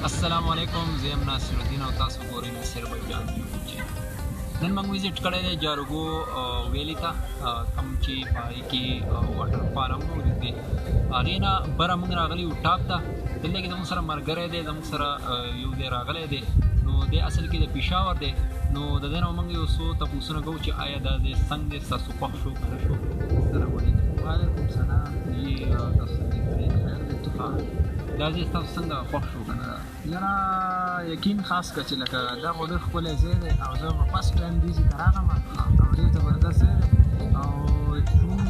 السلام علیکم، زه یم ناصر الدین او تاسو ګورئ ناصر بیان یوټیوب چینل. نن موږ وزټ کړی دی جارګو ویلي ته، کوم چې په هغې کې واټر فال هم موجود دی. هغې نه بره موږ راغلي یو ټاپ ته. دلته کې زموږ سره ملګری دی، زموږ سره یو دی راغلی دی. نو دی اصل کې د پېښور دی. نو د دې نه موږ یو څو تپوسونه کوو چې آیا دا دی څنګه دی، ستاسو خوښ شو که نه شو. سره ولیکم. وعلیکم سلام. جی تاسو څنګه خیر دی؟ دا ځای ستاسو څنګه خوښ شو که نه؟ یاره یقین خاص که چې لکه دا خو ډېر ښکلی ځای دی او زه به فسټ ټایم دې ځای ته راغلم او ډېر زبردست ځای دی او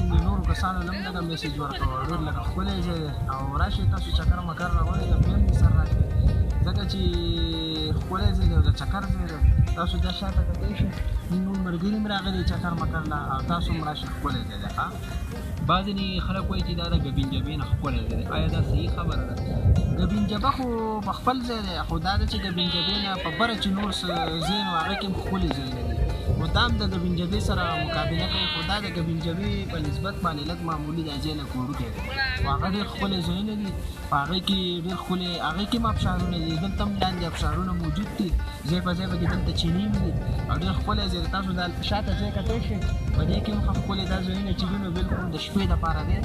موږ نورو کسانو له هم لږه میسېج ورکوه، ډېر لکه ښکلی ځای دی او راشئ تاسو چکر مکر راولئ د فیملي سره راشئ ځکه چې ښکلی ځای دی او د چکر ځای دی. تاسو دا شاته کتلی شئ، نور ملګري هم راغلي چکر مکر له او تاسو هم راشئ، ښکلی ځای دی. بعضې خلک وایي چې دا د ګبینجبې نه ښکلی ځای دی. آیا دا صحیح خبره ده؟ ګبینجبه خو په خپل ځای دی، خو دا ده چې ګبینجبې نه په بره چې نور ځای نو هغه کې هم ښکلي ځایونه دي. خو دا هم د ګبینجبې سره مقابله کوي، خو دا د ګبینجبې په نسبت باندې لږ معمولي دا ځای لږ وړوکی دی. خو هغه ډېر ښکلي ځایونه دي، په هغې کې ډېر ښکلي، هغې کې هم ابشارونه دي، دلته هم لاندې ابشارونه موجود دي، ځای په ځای پکې دلته چینې هم دي او ډېر ښکلی ځای دی. تاسو دا شاته ځای کتلی شئ، په دې کې هم ښه ښکلي دا ځایونه چې دي نو بلکل د شپې دپاره دی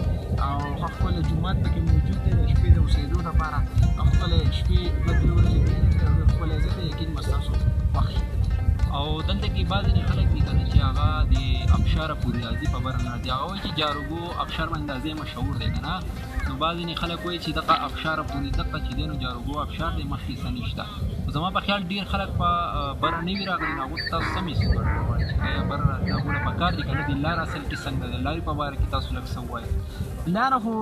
او ښه ښکلی جومات پکې موجود دی د شپې د اوسېدو دپاره. ښکلی شپې دوه درې ورځې تېرې کړې او ډېر ښکلی ځای دی، یقین به ستاسو خوښ شي. او دلته کې بعضې خلک دي که نه چې هغه د ابشاره پورې راځي، په بره نه راځي. هغه وایي چې جارګو ابشار باندې دا ځای مشهور دی که نه. نو بعضې خلک وایي چې دغه ابشاره پورې دغه چې دی نو جارګو ابشار دی، مخکې څه نشته. زما په خیال ډېر خلک په بره نه وي راغلي، نو هغو ته تاسو څه میسېج ورکړی غواړئ چې آیا بره هغو له پکار دي که نه؟ د لار اصل کې څنګه ده؟ لارې په باره کې تاسو لږ څه ووایئ. لاره خو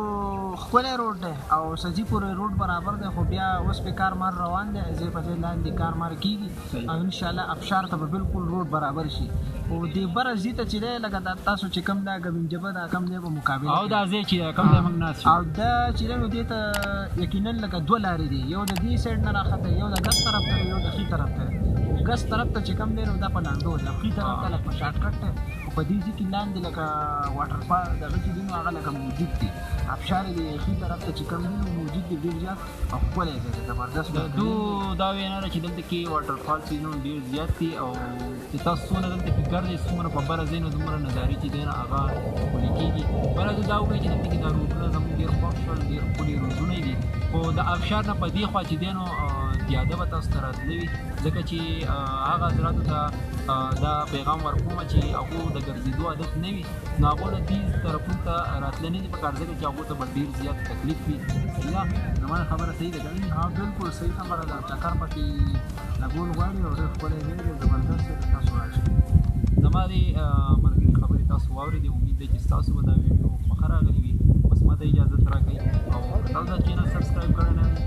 ښکلی روډ دی او سجي پورې روډ برابر دی، خو بیا اوس پې کارمار روان دی، ځای په ځای لاندې کارمار کېږي او انشاءالله ابشار ته به بلکل روډ برابر شي. خو دې بره ځي ته چې دی لکه دا تاسو چې کوم دا ګبینجبه دا کوم ځای به مقابله او دا ځای چې کوم ځای موږ ناست یو او دا چې دی نو دې ته یقینا لکه دوه لارې دي، یو د دې سایډ نه راخته، یو د ګس طرف ته، یو د ښي طرف ته. ګس طرف ته چې کوم دی نو دا په لنډو دی او ښي طرف ته لکه په شارټ کټ دی. خو په دې ځای کې لاندې لکه واټر فال دغه چې دي نو هغه لکه موجود دي. ابشار دې ښي طرف ته چې کوم دي نو موجود دي، ډېر زیات او ښکلی دی، زبردست. دو دا وینا ده چې دلته کې واټر فال چې نو ډېر زیات دي او چې تاسو څومره دلته کې ګرځئ څومره په بره ځای نو دومره نظارې چې دی نو هغه ښکلي کېږي. بله دا وکړئ چې دلته کې دا روډونه زموږ ډېر خوښ شول، ډېر ښکلي روډونه دي. خو د ابشار نه په دې خوا چې دی نو پیاده به تاسو ته راتللی وي، ځکه چې هغه حضراتو ته دا پیغام ورکومه چې هغو د ګرځېدو عادت نه وي، نو هغو له دې طرفونو ته راتله نه دي پکار، ځکه چې هغو ته به ډېر زیات تکلیف وي. صحیح ده؟ زما خبره صحیح ده که نه؟ ها بلکل صحیح خبره ده. چکر پکې لګول غواړي او ډېر ښکلی ځای دی، زبردست دی، تاسو راشئ. زما د ملګري خبرې تاسو واورېدې، امید دی چې ستاسو به دا ویډیو خوښه راغلې وي. بس ما ته اجازت راکړئ او تاسو دا چینل سبسکرایب کړی نه وي